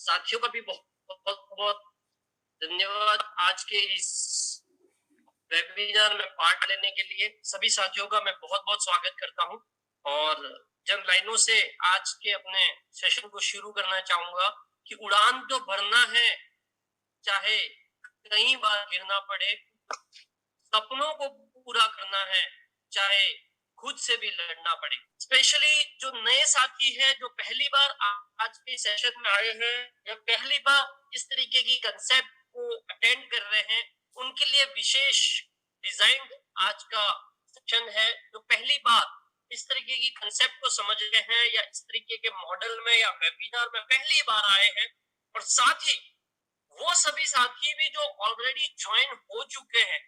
साथियों का भी बहुत बहुत धन्यवाद आज के इस वेबिनार में पार्ट लेने के लिए। सभी साथियों का मैं बहुत बहुत स्वागत करता हूं और जब लाइनों से आज के अपने सेशन को शुरू करना चाहूंगा कि उड़ान तो भरना है, चाहे कई बार गिरना पड़े, सपनों को पूरा करना है, चाहे खुद से भी लड़ना पड़े। स्पेशली जो नए साथी हैं, जो पहली बार आज के सेशन में आए हैं या पहली बार इस तरीके की कंसेप्ट को अटेंड कर रहे हैं, उनके लिए विशेष डिजाइन आज का सेशन है। जो पहली बार इस तरीके की कंसेप्ट को समझ रहे हैं या इस तरीके के मॉडल में या वेबिनार में पहली बार आए हैं, और साथ ही वो सभी साथी भी जो ऑलरेडी ज्वाइन हो चुके हैं,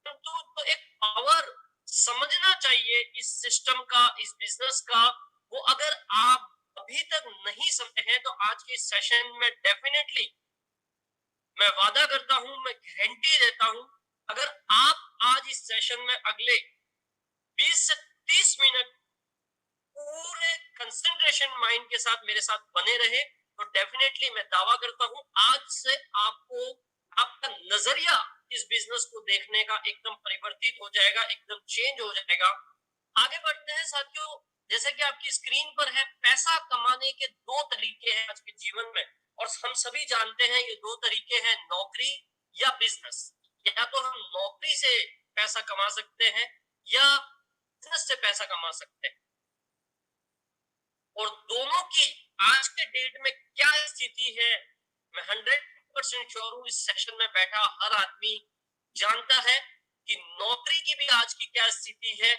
तो एक पावर समझना चाहिए इस सिस्टम का, इस बिजनेस का। वो अगर आप अभी तक नहीं समझे हैं तो आज के सेशन में डेफिनेटली मैं वादा करता हूं, मैं गारंटी देता हूं, अगर आप आज इस सेशन में अगले 20 से 30 मिनट पूरे कंसंट्रेशन माइंड के साथ मेरे साथ बने रहे तो डेफिनेटली मैं दावा करता हूं आज से आपको आपका नजरिया इस बिजनेस को देखने का एकदम परिवर्तित हो जाएगा, एकदम चेंज हो जाएगा। आगे बढ़ते हैं साथियों। जैसे कि आपकी स्क्रीन पर है, पैसा कमाने के दो तरीके हैं आज के जीवन में, और हम सभी जानते हैं ये दो तरीके हैं, नौकरी या बिजनेस। या तो हम नौकरी से पैसा कमा सकते हैं या बिजनेस से पैसा कमा सकते हैं, और दोनों की आज के डेट में क्या स्थिति है, मैं 100% श्योर हूं इस सेशन में बैठा हर आदमी जानता है कि नौकरी की भी आज की क्या स्थिति है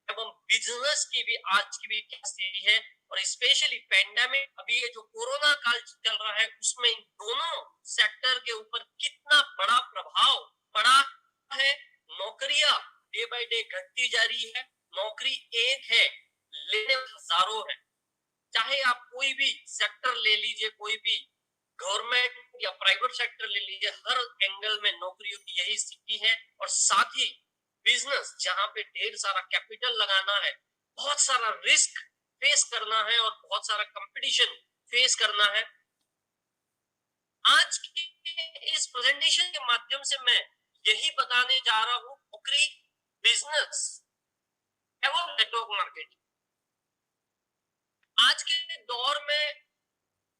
एवं बिजनेस की भी आज की भी क्या स्थिति है। और स्पेशली पेंडेमिक, अभी ये जो कोरोना काल चल रहा है, उसमें इन दोनों सेक्टर के ऊपर कितना बड़ा प्रभाव पड़ा है। नौकरियां डे बाय डे घटती जा रही है, नौकरी एक है, लेने हजारों है। चाहे आप कोई भी सेक्टर ले लीजिए, कोई भी गवर्नमेंट या प्राइवेट सेक्टर ले लीजिए, हर एंगल में नौकरियों की यही स्थिति है। और साथ ही बिजनेस, जहां पे ढेर सारा कैपिटल लगाना है, बहुत सारा रिस्क फेस करना है और बहुत सारा कंपटीशन फेस करना है। आज के इस प्रेजेंटेशन के माध्यम से मैं यही बताने जा रहा हूं, नौकरी, बिजनेस एवं नेटवर्क मार्केटिंग। आज के दौर में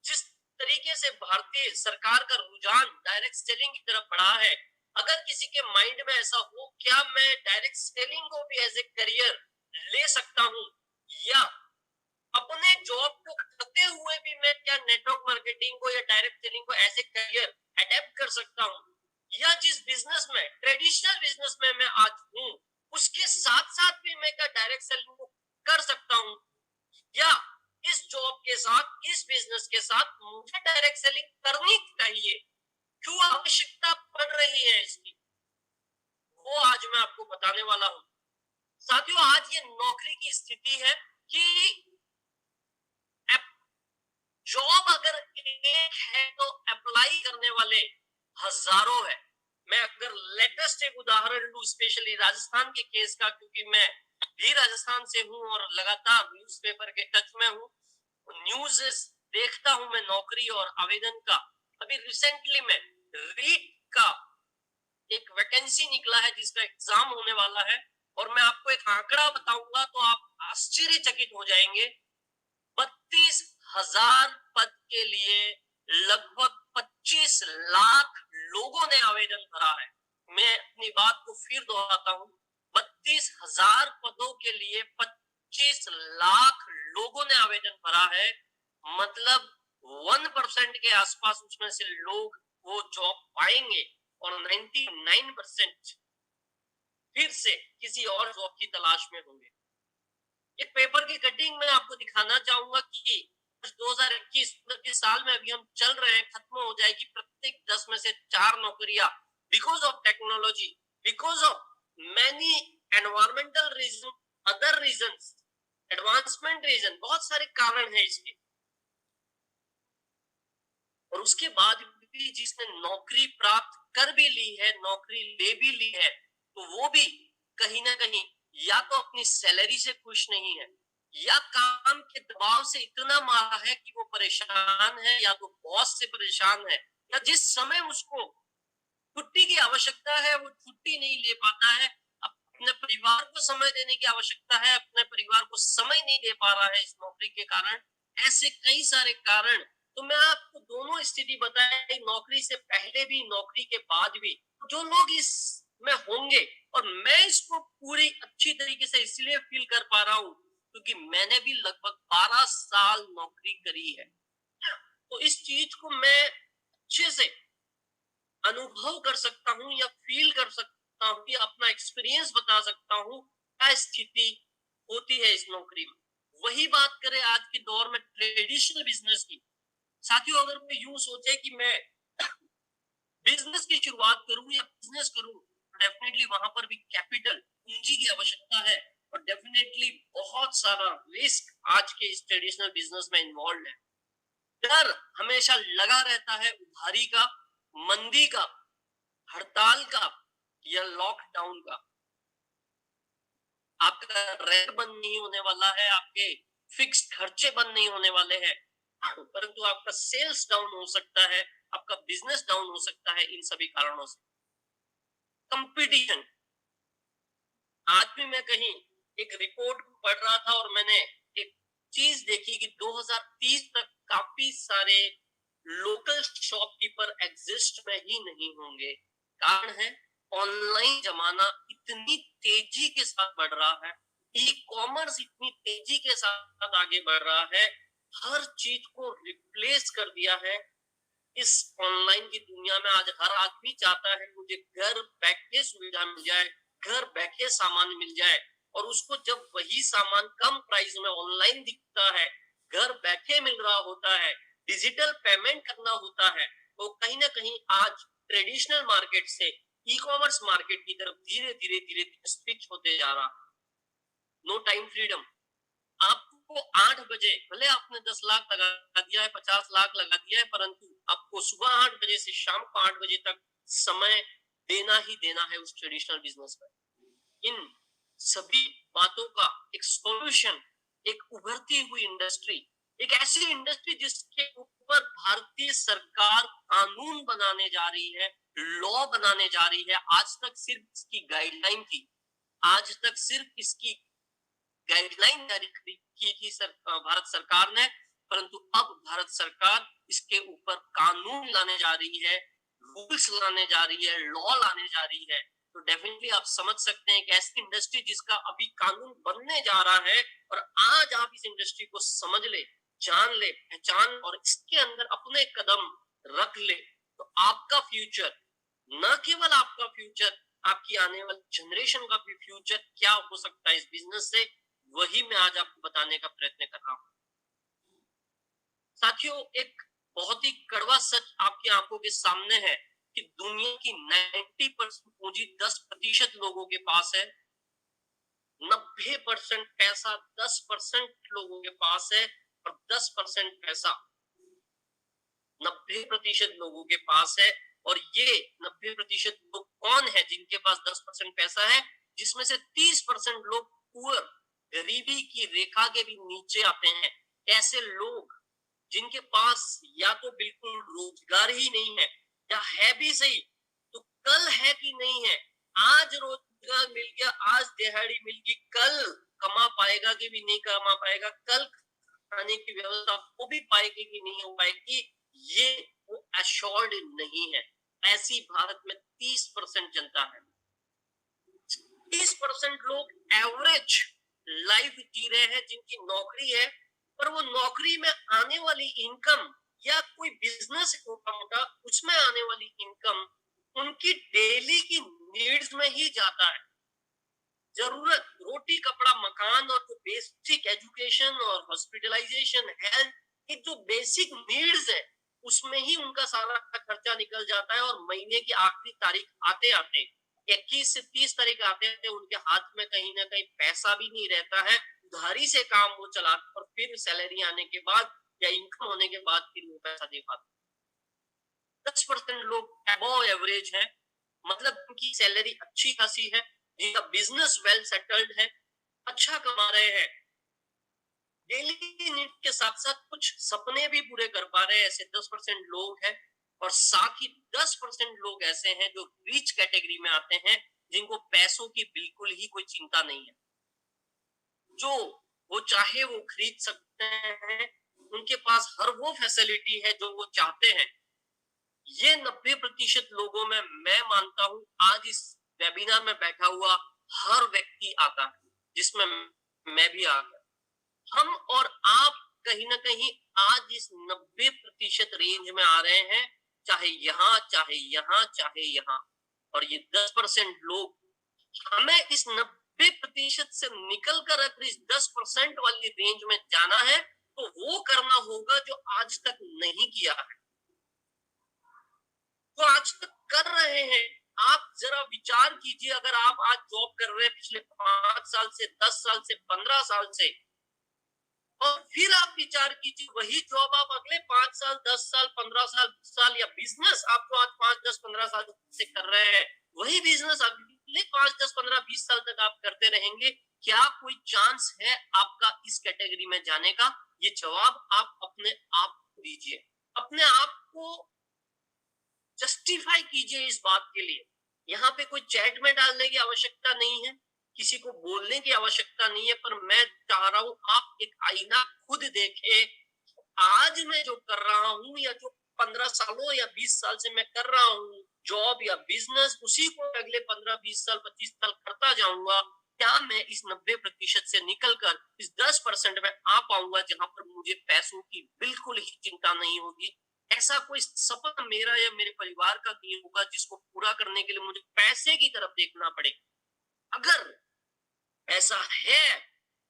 जिस तरीके से भारतीय सरकार का रुझान डायरेक्ट सेलिंग की तरफ बढ़ा है, अगर किसी के माइंड में ऐसा हो क्या मैं डायरेक्ट सेलिंग को भी एज ए करियर ले सकता हूं, या अपने जॉब को करते हुए भी मैं क्या नेटवर्क मार्केटिंग को या डायरेक्ट सेलिंग को एज ए करियर अडेप्ट कर सकता हूं, या जिस बिजनेस में, ट्रेडिशनल बिजनेस में मैं आज हूं, उसके साथ साथ भी मैं क्या डायरेक्ट सेलिंग को कर सकता हूं, या इस जॉब के साथ, इस बिजनेस के साथ मुझे डायरेक्ट सेलिंग करनी चाहिए, क्यों आवश्यकता पड़ रही है इसकी, वो आज मैं आपको बताने वाला हूं। साथियों, आज ये नौकरी की स्थिति है कि जॉब अगर एक है तो अप्लाई करने वाले हजारों है। मैं अगर लेटेस्ट एक उदाहरण लूं, स्पेशली राजस्थान के केस का, क्योंकि मैं भी राजस्थान से हूं और लगातार न्यूज़पेपर के टच में हूं, न्यूज देखता हूं मैं नौकरी और आवेदन का। अभी रिसेंटली में रीट का एक वैकेंसी निकला है जिसका एग्जाम होने वाला है, और मैं आपको एक आंकड़ा बताऊंगा तो आप आश्चर्यचकित हो जाएंगे। 32,000 पद के लिए लगभग 25 लाख लोगों ने आवेदन भरा है। मैं अपनी बात को फिर दोहराता हूं, 32,000 पदों के लिए 25 लाख लोगों ने आवेदन भरा है। मतलब 1% के आसपास उसमें से लोग वो जॉब पाएंगे और 99% फिर से किसी और जॉब की तलाश में होंगे। एक पेपर की कटिंग में आपको दिखाना चाहूंगा कि 2021 साल में अभी हम चल रहे हैं, खत्म हो जाएगी, प्रत्येक 10 में से 4 नौकरियां because of technology, because of many environmental reason, other reasons, advancement reason, बहुत सारे कारण हैं इसके। और उसके बाद भी जिसने नौकरी प्राप्त कर भी ली है, नौकरी ले भी ली है, तो वो भी कहीं ना कहीं या तो अपनी सैलरी से खुश नहीं है, या काम के दबाव से इतना मारा है कि वो परेशान है, या तो बॉस से परेशान है, या जिस समय उसको छुट्टी की आवश्यकता है वो छुट्टी नहीं ले पाता है, अपने परिवार को समय देने की आवश्यकता है, अपने परिवार को समय नहीं दे पा रहा है इस नौकरी के कारण। ऐसे कई सारे कारण। तो मैं आपको दोनों स्थिति बताई, नौकरी से पहले भी, नौकरी के बाद भी। जो लोग इस में होंगे, और मैं इसको पूरी अच्छी तरीके से इसलिए फील कर पा रहा हूँ क्योंकि मैंने भी लगभग 12 साल नौकरी करी है। तो इस चीज को मैं अच्छे से अनुभव कर सकता हूँ या फील कर सकता हूँ, या अपना एक्सपीरियंस बता सकता हूँ क्या स्थिति होती है इस नौकरी में। वही बात करें आज के दौर में ट्रेडिशनल बिजनेस की। साथियों, अगर कोई यूं सोचे कि मैं बिजनेस की शुरुआत करूं या बिजनेस करूं, डेफिनेटली वहां पर भी कैपिटल, पूंजी की आवश्यकता है, और डेफिनेटली बहुत सारा रिस्क आज के इस ट्रेडिशनल बिजनेस में इन्वॉल्व है। डर हमेशा लगा रहता है उधारी का, मंदी का, हड़ताल का, या लॉकडाउन का। आपका रेंट बंद नहीं होने वाला है, आपके फिक्स खर्चे बंद नहीं होने वाले हैं, परंतु आपका सेल्स डाउन हो सकता है, आपका बिजनेस डाउन हो सकता है इन सभी कारणों से। कंपटीशन। आज भी मैं कहीं एक रिपोर्ट पढ़ रहा था और मैंने एक चीज देखी कि 2030 तक काफी सारे लोकल शॉपकीपर एग्जिस्ट में ही नहीं होंगे। कारण है ऑनलाइन जमाना इतनी तेजी के साथ बढ़ रहा है, ई कॉमर्स इतनी तेजी के साथ आगे बढ़ रहा है, हर चीज को रिप्लेस कर दिया है। इस ऑनलाइन की दुनिया में आज हर आदमी चाहता है मुझे घर बैठे सुविधा मिल जाए, घर बैठे सामान मिल जाए, और उसको जब वही सामान कम प्राइस में ऑनलाइन दिखता है, घर बैठे मिल रहा होता है, डिजिटल पेमेंट करना होता है, तो कहीं ना कहीं आज ट्रेडिशनल मार्केट से ई कॉमर्स मार्केट की तरफ धीरे धीरे धीरे धीरे स्विच होते जा रहा। No time freedom. आपको 8 बजे, भले आपने 10 लाख लगा दिया है, 50 लाख लगा दिया है, परंतु आपको सुबह 8 बजे से शाम को 8 बजे तक समय देना ही देना है उस ट्रेडिशनल बिजनेस में। इन सभी बातों का एक सॉल्यूशन, एक उभरती हुई इंडस्ट्री, एक ऐसी इंडस्ट्री जिसके ऊपर भारतीय सरकार कानून बनाने जा रही है, लॉ बनाने जा रही है। आज तक सिर्फ इसकी गाइडलाइन थी, आज तक सिर्फ इसकी गाइडलाइन जारी की थी भारत सरकार ने, परंतु अब भारत सरकार इसके ऊपर कानून लाने जा रही है, रूल्स लाने जा रही है, लॉ लाने जा रही है। तो डेफिनेटली आप समझ सकते हैं कि ऐसी इंडस्ट्री जिसका अभी कानून बनने जा रहा है, और आज आप इस इंडस्ट्री को समझ ले, जान ले, पहचान, और इसके अंदर अपने कदम रख ले, तो आपका फ्यूचर, न केवल आपका फ्यूचर, आपकी आने वाली जनरेशन का भी फ्यूचर क्या हो सकता है इस बिजनेस से, वही मैं आज आपको बताने का प्रयत्न कर रहा हूं। साथियों, एक बहुत ही कड़वा सच आपकी आंखों के सामने है कि दुनिया की 90% पूंजी 10% लोगों के पास है, 90% पैसा 10% लोगों के पास है, और 10% पैसा 90% लोगों के पास है। और ये 90% लोग कौन है जिनके पास 10% पैसा है? जिसमें से 30% लोग पुअर, गरीबी की रेखा के भी नीचे आते हैं। ऐसे लोग जिनके पास या तो बिल्कुल रोजगार ही नहीं है, या है भी सही तो कल है कि नहीं है। आज रोजगार मिल गया, आज दिहाड़ी मिल गई, कल कमा पाएगा कि भी नहीं कमा पाएगा, कल खाने की व्यवस्था वो भी पाएगी कि नहीं हो पाएगी, ये वो एश्योर्ड नहीं है। ऐसी भारत में 30% जनता है। 30% लोग एवरेज लाइफ जी रहे हैं, जिनकी नौकरी है, पर वो नौकरी में आने वाली इनकम, या कोई बिजनेस है छोटा मोटा, उसमें आने वाली इनकम उनकी डेली की नीड्स में ही जाता है। जरूरत, रोटी कपड़ा मकान, और जो बेसिक एजुकेशन और हॉस्पिटलाइजेशन, हेल्थ, ये जो बेसिक नीड्स है, उसमें ही उनका सारा खर्चा निकल जाता है। और महीने की आखिरी तारीख आते आते, 21 से 30 तारीख आते आते, उनके हाथ में कहीं ना कहीं पैसा भी नहीं रहता है। उधारी से काम वो चलाते, और फिर सैलरी आने के बाद या इनकम होने के बाद फिर वो पैसा दे पाते। 10% लोग अबव एवरेज है, मतलब उनकी सैलरी अच्छी खासी है, जिनका बिजनेस वेल सेटल्ड है, अच्छा कमा रहे हैं, डेली नीड के साथ साथ कुछ सपने भी पूरे कर पा रहे हैं, ऐसे 10% लोग हैं। और साथ ही 10% लोग ऐसे हैं जो रिच कैटेगरी में आते हैं, जिनको पैसों की बिल्कुल ही कोई चिंता नहीं है, जो वो चाहे वो खरीद सकते हैं, उनके पास हर वो फैसिलिटी है जो वो चाहते हैं। ये 90% लोगों में मैं मानता हूं आज इस वेबिनार में बैठा हुआ हर व्यक्ति आता है, जिसमें मैं भी आ गया। हम और आप कहीं ना कहीं आज इस 90% रेंज में आ रहे हैं, चाहे यहाँ चाहे यहाँ चाहे यहाँ। और ये 10% लोग, हमें इस 90% से निकल कर अगर इस 10% वाली रेंज में जाना है, तो वो करना होगा जो आज तक नहीं किया है, तो आज तक कर रहे हैं। आप जरा विचार कीजिए, अगर आप आज जॉब कर रहे हैं पिछले 5 साल से, 10 साल से, 15 साल से, और फिर आप विचार कीजिए वही जॉब आप अगले 5 साल, 10 साल, 15 साल, 20 साल, या बिजनेस आप जो आज 5, 10, 15 साल से कर रहे हैं, वही बिजनेस अगले 5, 10, 15, 20 साल तक आप करते रहेंगे। क्या कोई चांस है आपका इस कैटेगरी में जाने का? ये जवाब आप अपने आप को दीजिए, अपने आप को जस्टिफाई कीजिए इस बात के लिए। यहाँ पे कोई चैट में डालने की आवश्यकता नहीं है, किसी को बोलने की आवश्यकता नहीं है, पर मैं चाह रहा हूं आप एक आईना खुद देखें। आज मैं जो कर रहा हूं, या जो 15 सालों या 20 साल से मैं कर रहा हूं, जॉब या बिजनेस, उसी को अगले 15, 20 साल, 25 साल करता जाऊंगा। क्या मैं इस 90% से निकलकर इस 10% में आ पाऊंगा, जहां पर मुझे पैसों की बिल्कुल ही चिंता नहीं होगी? ऐसा कोई सपना मेरा या मेरे परिवार का नहीं होगा जिसको पूरा करने के लिए मुझे पैसे की तरफ देखना पड़े। अगर ऐसा है,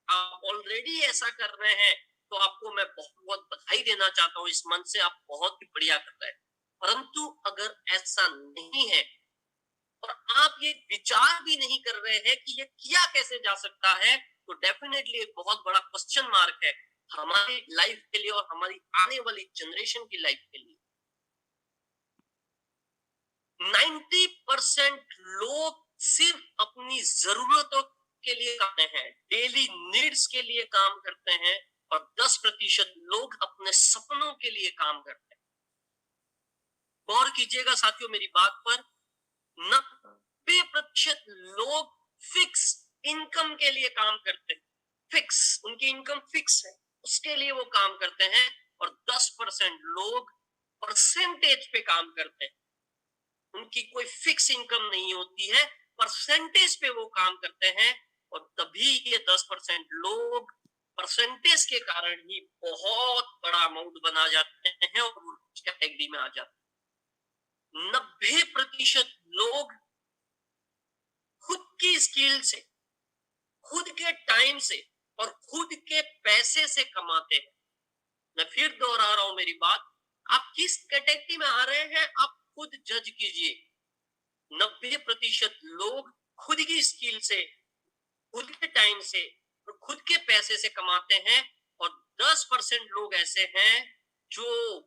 आप ऑलरेडी ऐसा कर रहे हैं, तो आपको मैं बहुत बहुत बधाई देना चाहता हूँ, इस मन से आप बहुत ही बढ़िया कर रहे हैं। परंतु अगर ऐसा नहीं है, और आप ये विचार भी नहीं कर रहे हैं कि ये किया कैसे जा सकता है, तो डेफिनेटली एक बहुत बड़ा क्वेश्चन मार्क है हमारी लाइफ के लिए और हमारी आने वाली जनरेशन की लाइफ के लिए। 90% लोग सिर्फ अपनी जरूरतों के लिए करते हैं, डेली नीड्स के लिए काम करते हैं, और 10% लोग अपने सपनों के लिए काम करते हैं। गौर कीजिएगा साथियों मेरी बात पर, 90% लोग फिक्स इनकम के लिए काम करते हैं, फिक्स, उनकी इनकम फिक्स है, उसके लिए वो काम करते हैं। और 10% लोग परसेंटेज पे काम करते हैं, उनकी कोई फिक्स इनकम नहीं होती है, परसेंटेज पे वो काम करते हैं। और तभी ये 10% लोग परसेंटेज के कारण ही बहुत बड़ा अमाउंट बना जाते हैं और कैटेगरी में आ जाते हैं। 90% लोग खुद की स्किल से, खुद के टाइम से और खुद के पैसे से कमाते हैं। मैं फिर दोहरा रहा हूं मेरी बात, आप किस कैटेगरी में आ रहे हैं आप खुद जज कीजिए। 90% लोग खुद की स्किल से, खुद के टाइम से और खुद के पैसे से कमाते हैं, और 10% लोग ऐसे हैं जो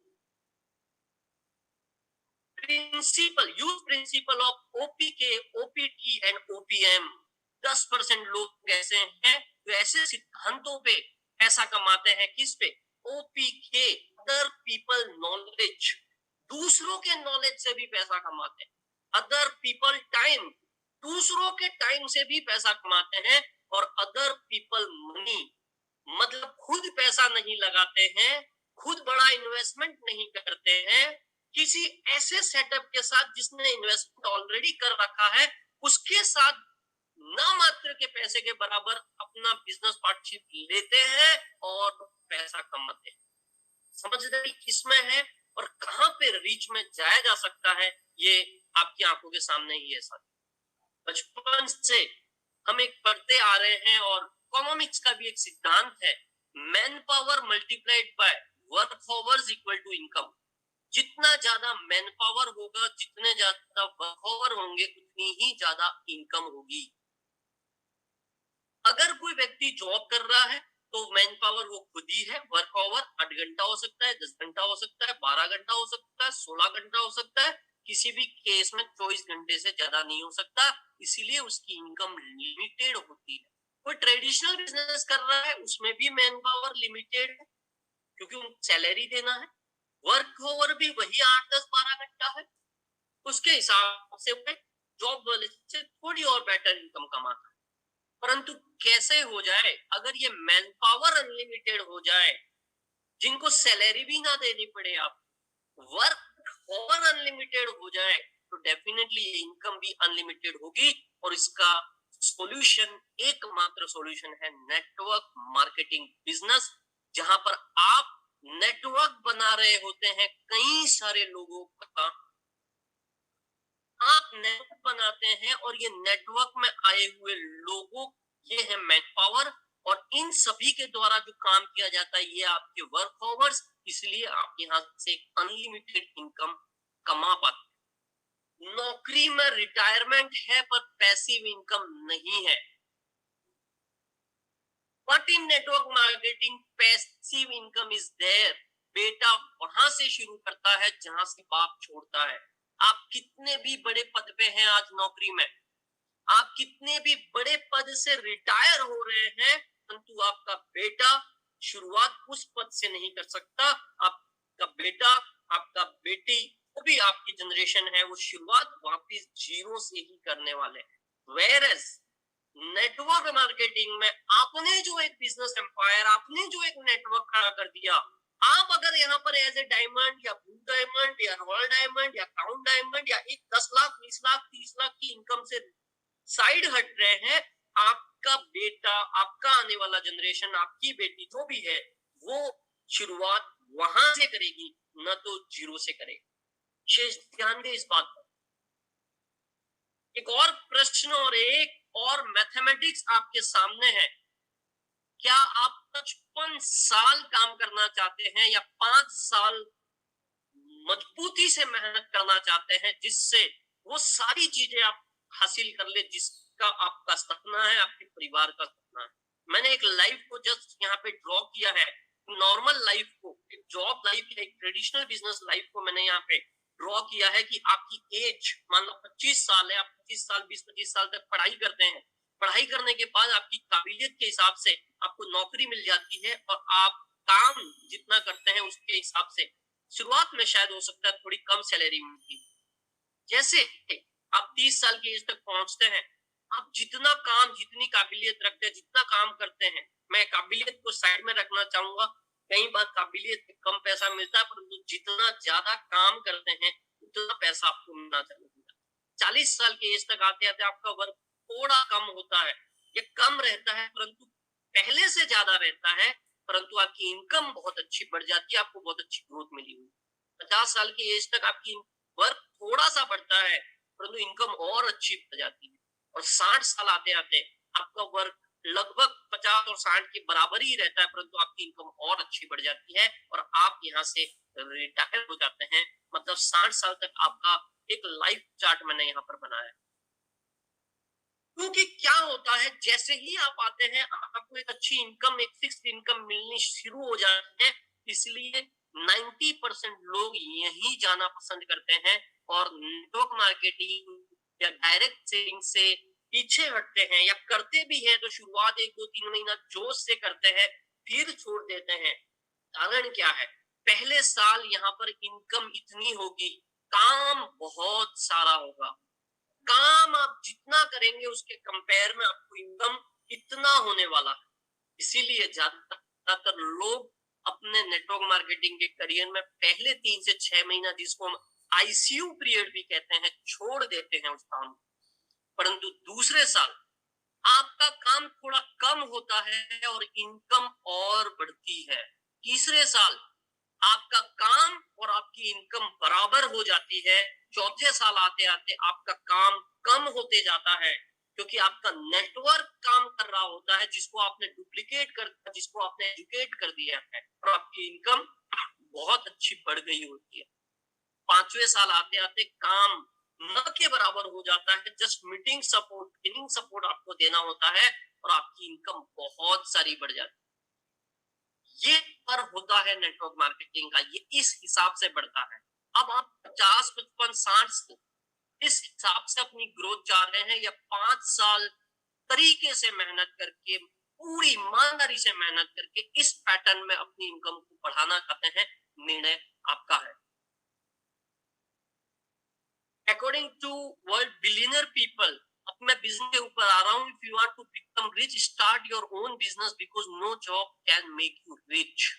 principle of OPK, OPT and OPM, 10% लोग ऐसे हैं जो ऐसे सिद्धांतों पे पैसा कमाते हैं। किस पे? ओपीके, अदर पीपल नॉलेज, दूसरों के नॉलेज से भी पैसा कमाते हैं। अदर पीपल टाइम, दूसरों के टाइम से भी पैसा कमाते हैं। और अदर पीपल मनी, मतलब खुद पैसा नहीं लगाते हैं, खुद बड़ा इन्वेस्टमेंट नहीं करते हैं, किसी ऐसे सेटअप के साथ जिसने इन्वेस्टमेंट ऑलरेडी कर रखा है, उसके साथ ना मात्र के पैसे के बराबर अपना बिजनेस पार्टनरशिप लेते हैं और पैसा कमाते हैं। समझदारी किसमें है और कहां पे रीच में जाया जा सकता है, ये आपकी आंखों के सामने ही है। साथ बचपन से हम एक पढ़ते आ रहे हैं, और इकोनॉमिक्स का भी एक सिद्धांत है, man power multiplied by work hours equal to income. जितना ज्यादा मैन पावर होगा, जितने ज्यादा वर्क आवर होंगे, उतनी ही ज्यादा इनकम होगी। अगर कोई व्यक्ति जॉब कर रहा है, तो मैन पावर वो खुद ही है, वर्क आवर 8 घंटा हो सकता है, 10 घंटा हो सकता है, 12 घंटा हो सकता है, 16 घंटा हो सकता है, किसी भी केस में 24 घंटे से ज्यादा नहीं हो सकता, इसीलिए उसकी इनकम लिमिटेड होती है। कोई ट्रेडिशनल बिजनेस कर रहा है, उसमें भी मैन पावर लिमिटेड है, क्योंकि उनको सैलरी देना है। वर्क ओवर भी वही 8, 10, 12 घंटा है। उसके हिसाब से वो जॉब वाले से थोड़ी और बेटर इनकम कमाता है। परंतु कैसे हो जाए, अगर ये मैन पावर अनलिमिटेड हो जाए, जिनको सैलरी भी ना देनी पड़े, आप वर्क ओवर अनलिमिटेड हो जाए, तो डेफिनेटली ये इनकम भी अनलिमिटेड होगी। और इसका सॉल्यूशन, एकमात्र सॉल्यूशन है नेटवर्क मार्केटिंग बिजनेस, जहां पर आप नेटवर्क बना रहे होते हैं कई सारे लोगों का। आप नेटवर्क बनाते हैं और ये नेटवर्क में आए हुए लोगों, ये है मैन पावर, और इन सभी के द्वारा जो काम किया जाता है ये आपके वर्क आवर्स। इसलिए आप यहाँ से अनलिमिटेड इनकम कमा पाते। नौकरी में रिटायरमेंट है पर पैसिव इनकम नहीं है। But in network marketing passive income is there. बेटा वहां से शुरू करता है जहां से बाप छोड़ता है। आप कितने भी बड़े पद पे हैं आज नौकरी में, आप कितने भी बड़े पद से रिटायर हो रहे हैं, परंतु आपका बेटा शुरुआत उस पद से नहीं कर सकता। आपका बेटा, आपका बेटी, वो भी आपकी जनरेशन है, वो शुरुआत वापस जीरो से ही करने वाले हैं। वेयरएज नेटवर्क मार्केटिंग में आपने जो एक बिजनेस एम्पायर, आपने जो एक नेटवर्क खड़ा कर दिया, आप अगर यहाँ पर एज ए डायमंड या ब्लू डायमंड या रॉयल डायमंड या क्राउन डायमंड या एक 10 लाख 20 लाख 30 लाख की इनकम से साइड हट रहे हैं, आपका बेटा, आपका आने वाला जनरेशन, आपकी बेटी जो भी है, वो शुरुआत वहां से करेगी, न तो जीरो से करेगी। विशेष ध्यान दे इस बात पर। एक और प्रश्न और एक और मैथमेटिक्स आपके सामने है। क्या आप 55 साल काम करना चाहते हैं या 5 साल मजबूती से मेहनत करना चाहते हैं, जिससे वो सारी चीजें आप हासिल कर ले जिसका आपका सपना है, आपके परिवार का सपना है। मैंने एक लाइफ को जस्ट यहाँ पे ड्रॉ किया है, नॉर्मल लाइफ को, एक जॉब लाइफ या एक ट्रेडिशनल बिजनेस लाइफ को मैंने यहाँ पे ड्रॉ किया है कि आपकी एज मान लो 25 साल है, आप 25 साल 20-25 साल तक पढ़ाई करते हैं। पढ़ाई करने के बाद आपकी काबिलियत के हिसाब से आपको नौकरी मिल जाती है और आप काम जितना करते हैं उसके हिसाब से शुरुआत में शायद हो सकता है थोड़ी कम सैलरी मिलती है। जैसे आप 30 साल की एज तक पहुंचते हैं, आप जितना काम, जितनी काबिलियत रखते हैं, जितना काम करते हैं, मैं काबिलियत को साइड में रखना चाहूंगा। कई बार काबिलियत में कम पैसा मिलता है, परंतु जितना ज्यादा काम करते हैं उतना पैसा आपको मिलना चाहिए। 40 साल की एज तक आते आते आपका वर्क थोड़ा कम होता है, ये कम रहता है, परंतु पहले से ज्यादा रहता है, परंतु आपकी इनकम बहुत अच्छी बढ़ जाती है, आपको बहुत अच्छी ग्रोथ मिली हुई। 50 साल की एज तक आपकी वर्क थोड़ा सा बढ़ता है, परंतु इनकम और अच्छी बढ़ जाती है। और 60 साल आते आते आपका वर्क लगभग 50 और 60 के बराबर ही रहता है, परंतु आपकी इनकम और अच्छी बढ़ जाती है और आप यहाँ से रिटायर हो जाते हैं। मतलब 60 साल तक आपका एक लाइफ चार्ट मैंने यहाँ पर बनाया है। क्योंकि क्या होता है, जैसे ही आप आते हैं आपको एक अच्छी इनकम, एक फिक्स्ड इनकम मिलनी शुरू हो जाती है, इसलिए 90% लोग यही जाना पसंद करते हैं और नेटवर्क मार्केटिंग या डायरेक्ट सेलिंग से पीछे हटते हैं, या करते भी हैं तो शुरुआत 1-2-3 महीना जोश से करते हैं, फिर छोड़ देते हैं। कारण क्या है, पहले साल यहाँ पर इनकम इतनी होगी, काम बहुत सारा होगा, काम आप जितना करेंगे उसके कंपेयर में आपको इनकम इतना होने वाला है। इसीलिए ज्यादातर लोग अपने नेटवर्क मार्केटिंग के करियर में पहले 3 से 6 महीना, जिसको हम आईसीयू पीरियड भी कहते हैं, छोड़ देते हैं उस काम को। परंतु दूसरे साल आपका काम थोड़ा कम होता है और इनकम और बढ़ती है। तीसरे साल आपका काम और आपकी इनकम बराबर हो जाती है। चौथे साल आते आते आपका काम कम होते जाता है, क्योंकि आपका नेटवर्क काम कर रहा होता है, जिसको आपने डुप्लीकेट कर, जिसको आपने एजुकेट कर दिया है, और आपकी इनकम बहुत अच्छी बढ़ गई होती है। 5वें साल आते आते काम न के बराबर हो जाता है, just meeting support, training support आपको देना होता है और आपकी इनकम बहुत सारी बढ़ जाती है। ये पर होता है नेटवर्क मार्केटिंग का, ये इस हिसाब से बढ़ता है। अब आप 50, 55, 60 इस हिसाब से अपनी ग्रोथ चाह रहे हैं, या 5 साल तरीके से मेहनत करके, पूरी ईमानदारी से मेहनत करके इस पैटर्न में अपनी इनकम को बढ़ाना चाहते हैं, निर्णय आपका है। According to world billionaire people, अब मैं बिजनेस के ऊपर आ रहा हूँ, if you want to become rich start your own business because no job can make you rich.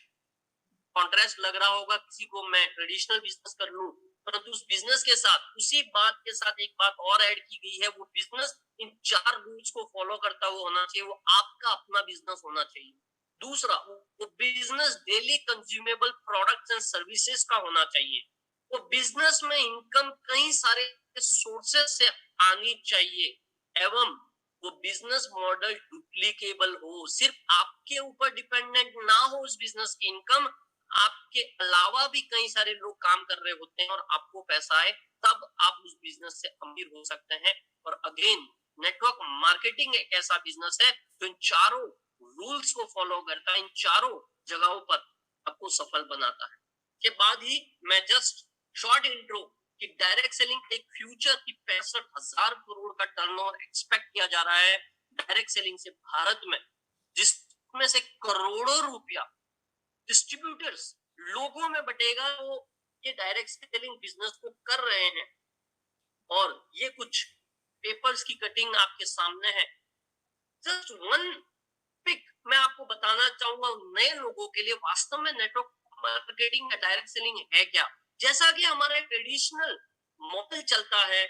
Contrast लग रहा होगा किसी को, मैं ट्रेडिशनल बिजनेस कर लूं, परंतु उस बिजनेस के साथ, उसी बात के साथ एक बात और ऐड की गई है, वो बिजनेस इन 4 रूल्स को फॉलो करता हुआ होना चाहिए, वो आपका अपना बिजनेस होना चाहिए। दूसरा, वो business daily consumable products and services का होना चाहिए। वो बिजनेस में इनकम कई सारे सोर्सेज से आनी चाहिए, एवं वो बिजनेस मॉडल डुप्लीकेबल हो, सिर्फ आपके ऊपर डिपेंडेंट ना हो उस बिजनेस की इनकम, आपके अलावा भी कई सारे लोग काम कर रहे होते हैं और आपको पैसा आए, तब आप उस बिजनेस से अमीर हो सकते हैं। और अगेन, नेटवर्क मार्केटिंग एक ऐसा बिजनेस है जो इन चारों रूल्स को फॉलो करता है, इन चारों जगहों पर आपको सफल बनाता है। के बाद ही मैं जस्ट शॉर्ट इंट्रो कि डायरेक्ट सेलिंग एक फ्यूचर की 65,000 करोड़ का टर्नओवर एक्सपेक्ट किया जा रहा है डायरेक्ट सेलिंग से भारत में, जिसमें से करोड़ों रुपया डिस्ट्रीब्यूटर्स लोगों में बटेगा, वो ये डायरेक्ट सेलिंग बिजनेस को कर रहे हैं। और ये कुछ पेपर्स की कटिंग आपके सामने है, जस्ट वन पिक मैं आपको बताना चाहूंगा नए लोगों के लिए वास्तव में नेटवर्क मार्केटिंग या डायरेक्ट सेलिंग है क्या। जैसा कि हमारा ट्रेडिशनल मॉडल चलता है,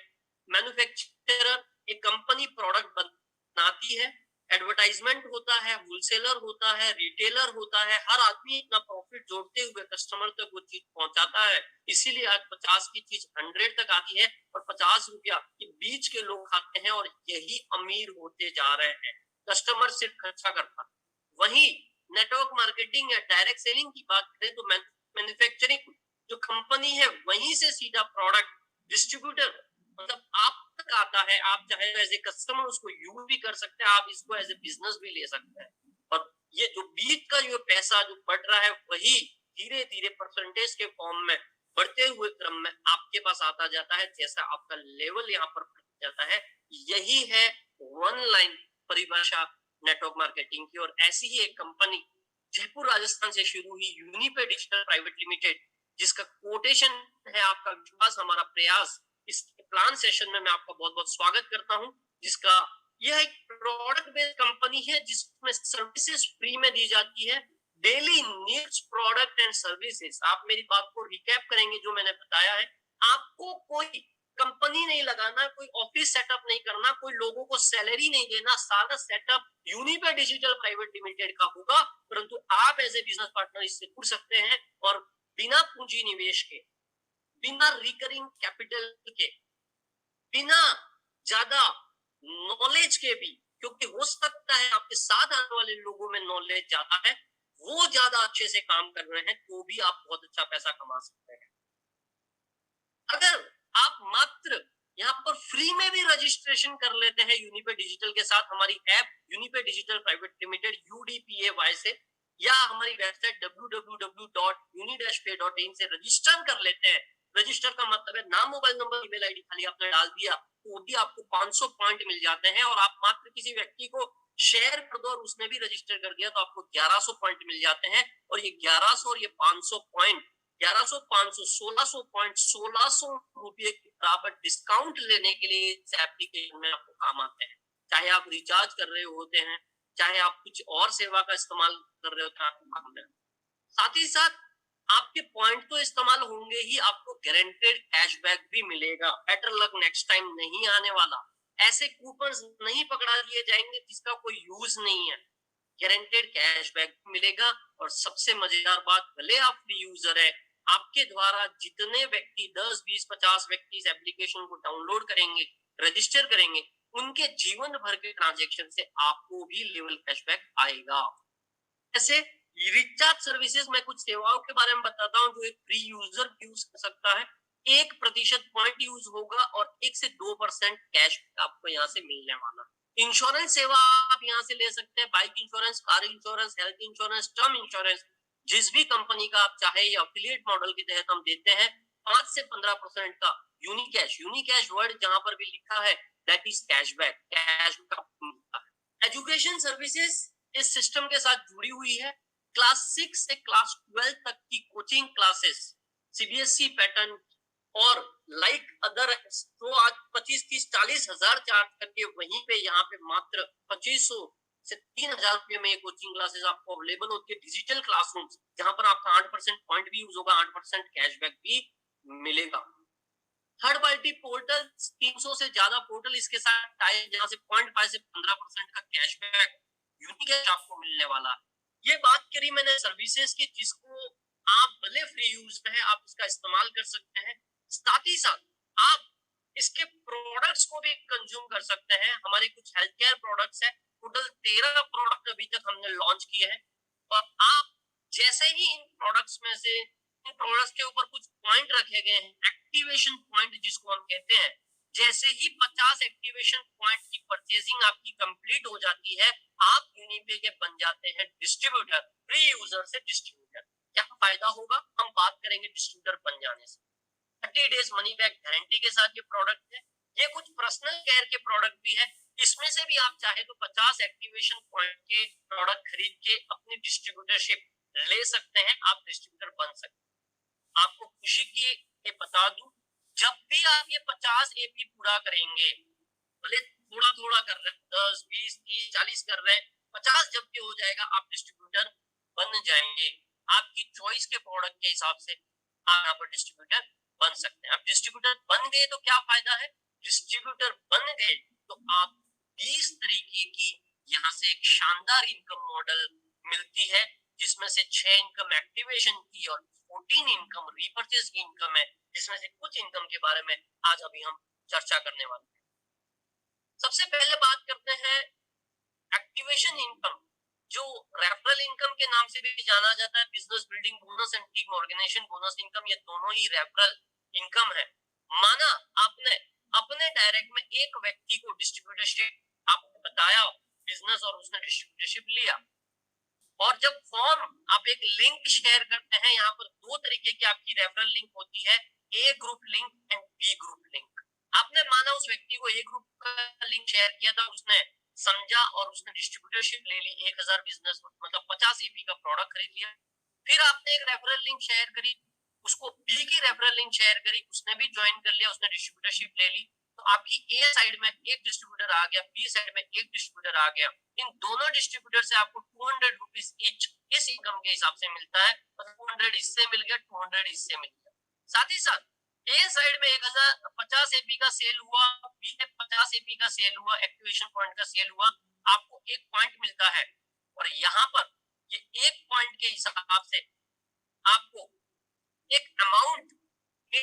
मैन्युफैक्चरर एक कंपनी प्रोडक्ट बनाती है, एडवर्टाइजमेंट होता है, होलसेलर होता है, रिटेलर होता है, हर आदमी अपना प्रॉफिट जोड़ते हुए कस्टमर तक वो चीज पहुंचाता है। इसीलिए आज 50 की चीज 100 तक आती है और 50 रुपया के बीच के लोग खाते हैं और यही अमीर होते जा रहे हैं। कस्टमर सिर्फ खर्चा करता। वही नेटवर्क मार्केटिंग या डायरेक्ट सेलिंग की बात करें तो मैन्युफैक्चरिंग जो कंपनी है वहीं से सीधा प्रोडक्ट डिस्ट्रीब्यूटर मतलब आप तक आता है। आप चाहे एज ए कस्टमर उसको यूज भी कर सकते हैं, आप इसको एज ए बिजनेस भी ले सकते हैं। और ये जो बीच का जो पैसा जो बढ़ रहा है वही धीरे धीरे परसेंटेज के फॉर्म में बढ़ते हुए क्रम में आपके पास आता जाता है, जैसा आपका लेवल यहाँ पर बढ़ जाता है। यही है वन लाइन परिभाषा नेटवर्क मार्केटिंग की। और ऐसी ही एक कंपनी जयपुर राजस्थान से शुरू हुई यूनिपे डिजिटल प्राइवेट लिमिटेड, जिसका कोटेशन है आपका विश्वास हमारा प्रयास। इस प्लान सेशन में मैं आपका बहुत बहुत स्वागत करता हूं, जिसका यह एक प्रोडक्ट बेस्ड कंपनी है जिसमें सर्विसेज फ्री में दी जाती है, daily needs product and services. आप मेरी बात को रिकैप करेंगे जो मैंने बताया है, आपको कोई कंपनी नहीं लगाना, कोई ऑफिस सेटअप नहीं करना, कोई लोगों को सैलरी नहीं देना, सारा सेटअप यूनिपे डिजिटल प्राइवेट लिमिटेड का होगा। परंतु आप एज ए बिजनेस पार्टनर इससे जुड़ सकते हैं और बिना पूंजी निवेश के, बिना रिकरिंग कैपिटल के, बिना ज्यादा नॉलेज के भी, क्योंकि हो सकता है आपके साथ आने वाले लोगों में नॉलेज ज्यादा है, वो ज्यादा अच्छे से काम कर रहे हैं, तो भी आप बहुत अच्छा पैसा कमा सकते हैं। अगर आप मात्र यहाँ पर फ्री में भी रजिस्ट्रेशन कर लेते हैं यूनिपे डिजिटल के साथ, हमारी app Unipay Digital Private Limited UDPAY से, या हमारी वेबसाइट www.uni-pay.in से रजिस्टर कर लेते हैं। रजिस्टर का मतलब है नाम, मोबाइल नंबर, ईमेल आईडी खाली आपने डाल दिया, तो भी आपको 500 पॉइंट मिल जाते हैं। और आप मात्र किसी व्यक्ति को शेयर कर दो और उसने भी रजिस्टर कर दिया तो आपको 1100 पॉइंट मिल जाते हैं। और ये 1100 और ये 500 पॉइंट, 1100, 500, 1600 पॉइंट, 1600 रुपये के बराबर डिस्काउंट लेने के लिए इस एप्लीकेशन में आपको काम आते हैं। चाहे आप रिचार्ज कर रहे होते हैं, चाहे आप कुछ और सेवा का इस्तेमाल कर रहे होते हैं, आपको काम है। साथ ही साथ आपके पॉइंट तो इस्तेमाल होंगे ही, आपको गारंटेड कैशबैक भी मिलेगा। बेटर लक नेक्स्ट टाइम नहीं आने वाला, ऐसे कूपन्स नहीं पकड़ा दिए जाएंगे जिसका कोई यूज नहीं है। गारंटेड कैशबैक मिलेगा। और सबसे मजेदार बात, भले आप फ्री यूजर है, आपके द्वारा जितने व्यक्ति 10, 20, 50 व्यक्ति इस एप्लीकेशन को डाउनलोड करेंगे, रजिस्टर करेंगे, उनके जीवन भर के ट्रांजैक्शन से आपको भी लेवल कैशबैक आएगा। ऐसे रिचार्ज सर्विसेज में कुछ सेवाओं के बारे में बताता हूं जो एक फ्री यूजर यूज कर सकता है। 1% पॉइंट यूज होगा और 1 से 2% कैश आपको यहाँ से मिलने वाला। इंश्योरेंस सेवा आप यहाँ से ले सकते हैं, bike insurance, car insurance, health insurance, term insurance, जिस भी कंपनी का आप चाहे, या एफिलिएट मॉडल के तहत हम देते हैं। 5 से 15% का यूनिकैश वर्ड जहां पर भी लिखा है दैट इज कैशबैक, कैशबैक मिलता है। एजुकेशन सर्विसेज इस सिस्टम के साथ जुड़ी हुई है। क्लास 6 से क्लास 12 तक की कोचिंग क्लासेस सीबीएसई पैटर्न और लाइक अदर तो आज 25-30-40 हजार चार्ज करके वहीं पे यहाँ पे मात्र 2500 से 3000 रुपए में ये कोचिंग क्लासेस आपको अवेलेबल होती है। डिजिटल क्लासरूम्स जहां पर आपका 8% पॉइंट भी यूज होगा, 8% कैशबैक भी मिलेगा। थर्ड पार्टी पोर्टल 300 से ज्यादा पोर्टल इसके साथ टाई जहां से 0.5 से 15% का कैशबैक यूनिक कैश आपको मिलने वाला है। ये बात करी मैंने सर्विसेज की जिसको आप भले फ्री यूज में है आप इसका इस्तेमाल कर सकते हैं, साथ ही साथ आप इसके प्रोडक्ट्स को भी कंज्यूम कर सकते हैं। हमारे कुछ हेल्थ केयर प्रोडक्ट्स है, टोटल 13 प्रोडक्ट अभी तक हमने लॉन्च किए हैं और आप जैसे ही इन प्रोडक्ट्स में से इन प्रोडक्ट्स के ऊपर कुछ पॉइंट रखे गए हैं, एक्टिवेशन पॉइंट जिसको हम कहते हैं, जैसे ही 50 एक्टिवेशन पॉइंट की परचेजिंग आपकी कंप्लीट हो जाती है आप यूनिपे के बन जाते हैं डिस्ट्रीब्यूटर, फ्री यूजर से डिस्ट्रीब्यूटर। क्या फायदा होगा, हम बात करेंगे डिस्ट्रीब्यूटर बन जाने से। 30 डेज मनी बैक गारंटी के साथ ये प्रोडक्ट है। ये कुछ पर्सनल केयर के प्रोडक्ट भी है। इसमें से भी आप चाहे तो 50 एक्टिवेशन पॉइंट के प्रोडक्ट खरीद के अपनी डिस्ट्रीब्यूटरशिप ले सकते हैं, आप डिस्ट्रीब्यूटर बन सकते हैं। आपको खुशी की ये बता दूं, जब भी आप ये 50 एपी पूरा करेंगे, भले थोड़ा थोड़ा कर रहे हैं, 10 20 30 40 कर रहे हैं, 50 जब भी हो जाएगा आप डिस्ट्रीब्यूटर बन जाएंगे। आपकी चॉइस के प्रोडक्ट के हिसाब से आप यहाँ पर डिस्ट्रीब्यूटर बन सकते हैं। अब डिस्ट्रीब्यूटर बन गए तो क्या फायदा है, डिस्ट्रीब्यूटर बन गए तो आप 20 तरीके की यहाँ से एक शानदार इनकम मॉडल मिलती है, जिसमें से 6 इनकम एक्टिवेशन की और 14 इनकम रीपर्चेज की इनकम है, जिसमें से कुछ इनकम के बारे में आज अभी हम चर्चा करने वाले हैं। सबसे पहले बात करते हैं एक्टिवेशन इनकम, जो रेफरल इनकम के नाम से भी जाना जाता है। Business building bonus and team organization bonus income, ये दोनों ही रेफरल इनकम है। माना आपने अपने डायरेक्ट में एक व्यक्ति को डिस्ट्रीब्यूटरशिप आपको बताया बिजनेस और उसने डिस्ट्रीब्यूटरशिप लिया, और जब फॉर्म आप एक लिंक शेयर करते हैं, यहाँ पर दो तरीके की आपकी रेफरल लिंक होती है, A group link and B group link. आपने माना उस व्यक्ति को ए ग्रुप का लिंक शेयर किया था, उसने समझा और उसने डिस्ट्रीब्यूटरशिप ले ली, 1000 बिजनेस मतलब 50 एपी का प्रोडक्ट खरीद लिया। फिर आपने एक रेफरल लिंक शेयर करी, उसको बी की रेफरल लिंक शेयर करी, उसने भी ज्वाइन कर लिया, उसने डिस्ट्रीब्यूटरशिप ले ली। तो आपकी ए साइड में एक डिस्ट्रीब्यूटर आ गया, बी साइड में एक डिस्ट्रीब्यूटर आ गया। इन दोनों डिस्ट्रीब्यूटर से आपको 200 रुपीज ईच इस इनकम के हिसाब से मिलता है, और 200 इससे मिल गया, 200 इससे मिल गया। साथ ही साथ ए साइड में 1050 एपी का सेल हुआ, बी में 50 एपी का सेल हुआ, एक्टिवेशन पॉइंट का सेल हुआ, आपको एक पॉइंट मिलता है। और यहाँ पर ये एक पॉइंट के हिसाब से आपको एक अमाउंट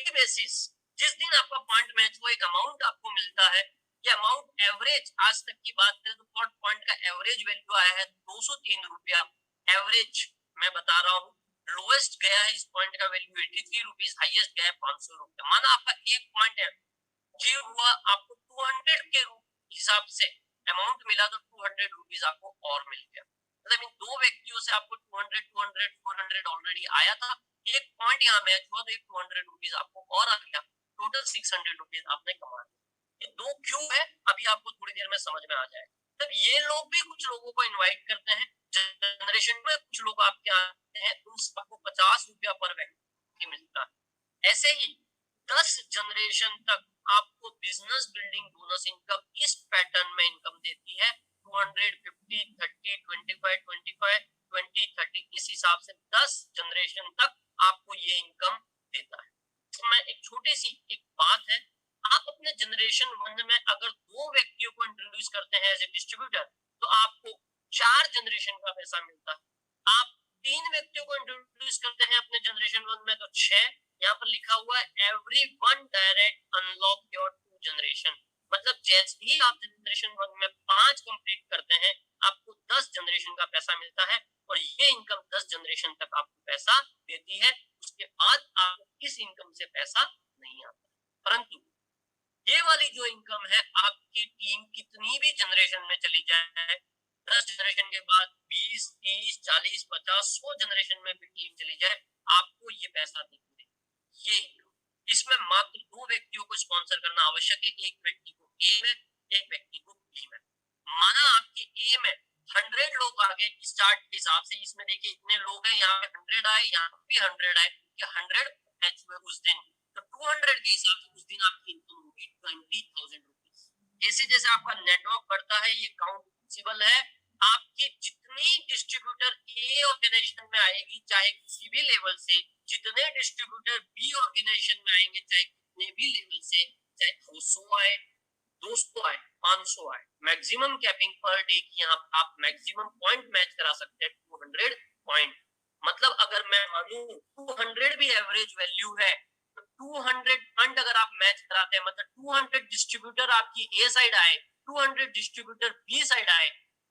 बेसिस, जिस दिन आपका पॉइंट मैच हुआ एक अमाउंट आपको मिलता है। ये अमाउंट एवरेज आज तक की बात करें तो पर पॉइंट का एवरेज वैल्यू आया है 203 रुपया। एवरेज मैं बता रहा हूँ, लोएस्ट गया है इस पॉइंट का वैल्यू 83 रुपीज, हाईएस्ट गया है 500 रुपया। माना आपका एक पॉइंट है अचीव हुआ, आपको 200 के हिसाब से अमाउंट मिला, तो 200 रुपीज आपको और मिल गया। मतलब इन दो व्यक्तियों से आपको 200 200 400 ऑलरेडी आया था, एक पॉइंट यहाँ मैच हुआ तो एक 200 रुपीज आपको और आ गया, टोटल 600 रुपीज आपने कमा लिया। ये दो क्यों है अभी आपको थोड़ी देर में समझ में आ जाएगा। तब ये लोग भी कुछ लोगों को इनवाइट करते हैं, जनरेशन में कुछ लोग आपके आते हैं, उन सबको 50 रुपया पर व्यक्ति मिलता है। ऐसे ही 10 जनरेशन तक आपको बिजनेस बिल्डिंग बोनस इनकम इस पैटर्न में इनकम देती है, 200 50 30 25 25 20 30, इस हिसाब से 10 जनरेशन तक आपको ये इनकम देता है। इसमें एक छोटी सी एक बात है, आप अपने जनरेशन 1 में अगर दो व्यक्तियों को इंट्रोड्यूस करते हैं एज ए डिस्ट्रीब्यूटर, तो आपको 4 जनरेशन का पैसा मिलता है। आप 3 व्यक्तियों को इंट्रोड्यूस करते हैं अपने जनरेशन 1 में तो 6। यहाँ पर लिखा हुआ है every one direct unlock your 2 generation, मतलब जैसे ही आप जनरेशन 1 में 5 कंप्लीट करते हैं आपको 10 जनरेशन का पैसा मिलता है, और ये इनकम 10 जनरेशन तक आपको पैसा देती है। उसके बाद आपको इस इनकम से पैसा नहीं आता, परंतु ये वाली जो इनकम है, आपकी टीम कितनी भी जनरेशन में चली जाए, 10 जनरेशन के बाद 20 30 40 50 100 जनरेशन में भी टीम चली जाए, आपको ये पैसा नहीं मिलेगा। ये इसमें मात्र 2 व्यक्तियों को स्पॉन्सर करना आवश्यक है, एक व्यक्ति को ए में, एक व्यक्ति को बी में। माना आपके ए में 100 लोग आ गए स्टार्ट के हिसाब से, इसमें देखिए इतने लोग हैं, यहाँ पे 100 आए, यहाँ पे 100 आए, 100 मैच हुए उस दिन, तो 200 के हिसाब से उस दिन आपकी इनकम होगी 20,000 रुपीज। जैसे जैसे आपका नेटवर्क बढ़ता है, ये काउंट पॉसिबल है, आपके जितनी डिस्ट्रीब्यूटर ए ऑर्गेनाइजेशन में आएगी चाहे किसी भी लेवल से, जितने डिस्ट्रीब्यूटर बी ऑर्गेनाइजेशन में आएंगे चाहे कितने भी लेवल से, चाहे 100 आए, 200 आए, 500 आए, मैक्सिमम कैपिंग पर डे की यहाँ आप मैक्सिमम पॉइंट मैच करा सकते हैं 200 पॉइंट। मतलब अगर मैं मानूं 200 भी एवरेज वैल्यू है, तो 200 पॉइंट अगर आप मैच कराते हैं, मतलब 200 डिस्ट्रीब्यूटर आपकी ए साइड आए, 200 डिस्ट्रीब्यूटर बी साइड आए,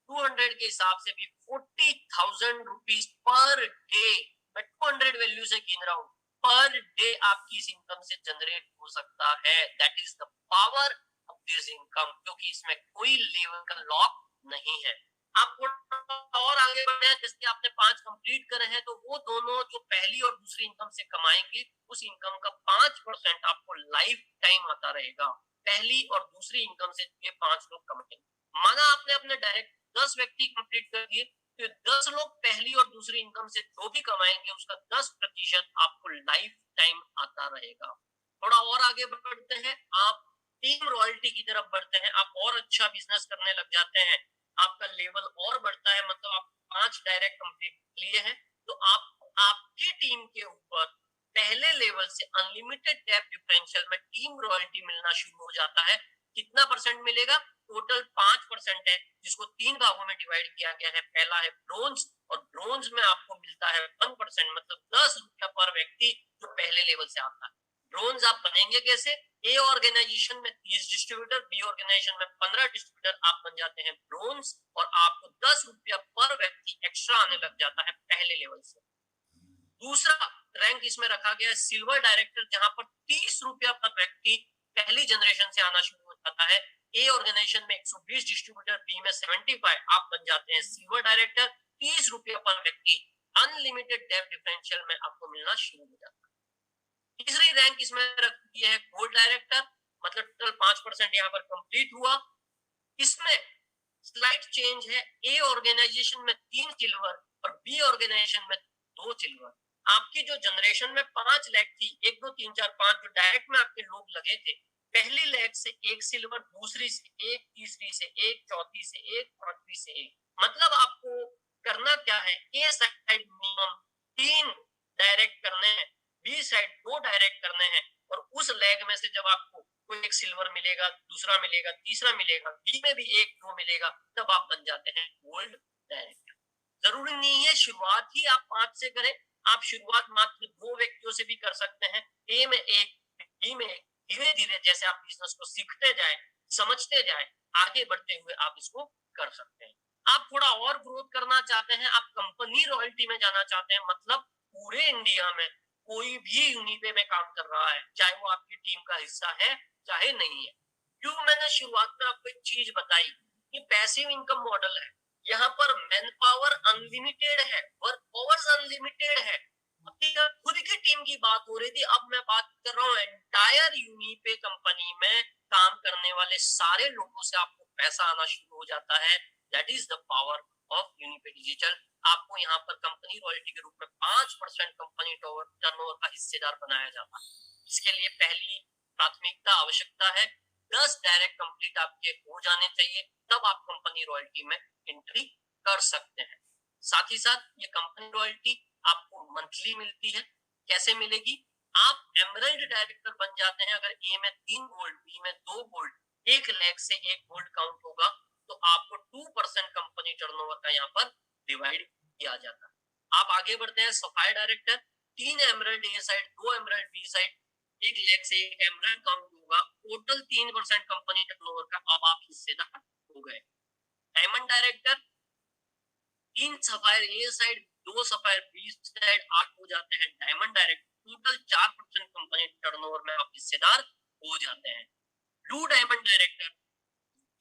200 के हिसाब से भी 40,000 रुपीज पर डे, मैं 200 वैल्यू से गिन रहा हूँ, पर डे आपकी इस इनकम से जनरेट हो सकता है। That is the power of this income, क्योंकि इसमें कोई लेवल का लॉक नहीं है। आप और आगे बढ़े, जैसे आपने 5 कंप्लीट करे हैं, तो वो दोनों जो पहली और दूसरी इनकम से कमाएंगे, उस इनकम का 5% आपको लाइफ टाइम आता रहेगा। पहली और दूसरी इनकम से ये 5 लोग कमाएंगे। माना आपने अपने डायरेक्ट 10 व्यक्ति कंप्लीट कर दिए, तो 10 लोग पहली और दूसरी इनकम से जो भी कमाएंगे उसका 10% आपको लाइफ टाइम आता रहेगा। थोड़ा और आगे बढ़ते हैं, आप टीम रॉयल्टी की तरफ बढ़ते हैं, आप और अच्छा बिजनेस करने लग जाते हैं, आपका लेवल और बढ़ता है, मतलब आप 5 डायरेक्ट कंप्लीट लिए हैं, तो आप आपकी टीम के ऊपर पहले लेवल से अनलिमिटेड टैप डिफरेंशियल में टीम रॉयल्टी मिलना शुरू हो जाता है। कितना परसेंट मिलेगा? टोटल 5% है, जिसको 3 भागों में डिवाइड किया गया है। पहला है ब्रोंज, और ब्रोंज में आपको मिलता है 1%, मतलब 10 रुपया पर व्यक्ति जो पहले लेवल से आता है। ब्रोंज आप बनेंगे कैसे? ए ऑर्गेनाइजेशन में 30 डिस्ट्रीब्यूटर, बी ऑर्गेनाइजेशन में 15 डिस्ट्रीब्यूटर, आप बन जाते हैं ब्रोंज, और आपको 10 रुपया पर व्यक्ति एक्स्ट्रा आने लग जाता है पहले लेवल से। दूसरा रैंक इसमें रखा गया है सिल्वर डायरेक्टर, जहां पर 30 रुपया पर व्यक्ति पहली जनरेशन से आना शुरू हो जाता है। ए ऑर्गेनाइजेशन में 120 डिस्ट्रीब्यूटर, बी में 75, आप बन जाते हैं सिल्वर डायरेक्टर। 30 रुपया पर व्यक्ति अनलिमिटेड डेप्थ डिफरेंशियल में आपको मिलना शुरू हो जाता है। तीसरी रैंक इसमें रखी है गोल्ड डायरेक्टर, मतलब टोटल 5% यहाँ पर कंप्लीट हुआ। इसमें स्लाइड चेंज है, ए ऑर्गेनाइजेशन में 3 सिल्वर और बी ऑर्गेनाइजेशन में 2 सिल्वर। आपकी जो जनरेशन में 5 लैख थी, 1 2 3 4 5 जो डायरेक्ट में आपके लोग लगे थे, पहली लैख से 1 सिल्वर, दूसरी से 1, तीसरी से 1, चौथी से 1, पांचवी से 1। मतलब आपको करना क्या है, ए साइड मिनिमम 3 डायरेक्ट करने हैं, बी साइड 2 डायरेक्ट करने हैं, और उस लैग में से जब आपको कोई एक सिल्वर मिलेगा, दूसरा मिलेगा, तीसरा मिलेगा, बी में भी 1 2 मिलेगा, तब आप बन जाते हैं गोल्ड डायरेक्टर। जरूरी नहीं है शुरुआत ही आप 5 से करें, आप शुरुआत मात्र 2 व्यक्तियों से भी कर सकते हैं, ए में 1, बी में 1। धीरे धीरे जैसे आप बिजनेस को सीखते जाए, समझते जाए, आगे बढ़ते हुए आप इसको कर सकते हैं। आप थोड़ा और ग्रोथ करना चाहते हैं, आप कंपनी रॉयल्टी में जाना चाहते हैं, मतलब पूरे इंडिया में कोई भी यूनिपे में काम कर रहा है, चाहे वो आपकी टीम का हिस्सा है चाहे नहीं है। क्यों मैंने शुरुआत में आपको एक चीज बताई कि पैसिव इनकम मॉडल है, यहाँ पर मैन पावर अनलिमिटेड है, वर्क पावर्स अनलिमिटेड है। खुद की टीम की बात हो रही थी, अब मैं बात कर रहा हूँ एंटायर यूनिपे कंपनी में काम करने वाले सारे लोगों से आपको पैसा आना शुरू हो जाता है। That is the power of Unipay Digital. आपको यहाँ पर कंपनी रॉयल्टी के रूप में 5% कंपनी टर्नओवर का हिस्सेदार बनाया जाता है। इसके लिए पहली प्राथमिकता आवश्यकता है 10 डायरेक्ट कंप्लीट आपके हो जाने चाहिए, तब आप कंपनी रॉयल्टी में एंट्री कर सकते हैं। साथ ही साथ ये कंपनी रॉयल्टी आपको मंथली मिलती है। कैसे मिलेगी? आप एमरल्ड डायरेक्टर बन जाते हैं अगर ए में 3 गोल्ड, बी में 2 गोल्ड, 1 लाख से 1 गोल्ड काउंट होगा, तो आपको 2% कंपनी टर्नओवर का यहाँ पर डिवाइड किया जाता है। आप आगे बढ़ते हैं sapphire director, 3 emerald A side, 2 emerald B side, 1 lakh से 1 एमरल्ड काउंट होगा, टोटल 3% कंपनी टर्नओवर का अब आप हिस्सेदार हो गए। Diamond director, 3 sapphire A side, 2 sapphire B side, 8 हो जाते हैं diamond director, total 4% company turnover में आप हिस्सेदार हो जाते हैं। Blue diamond director,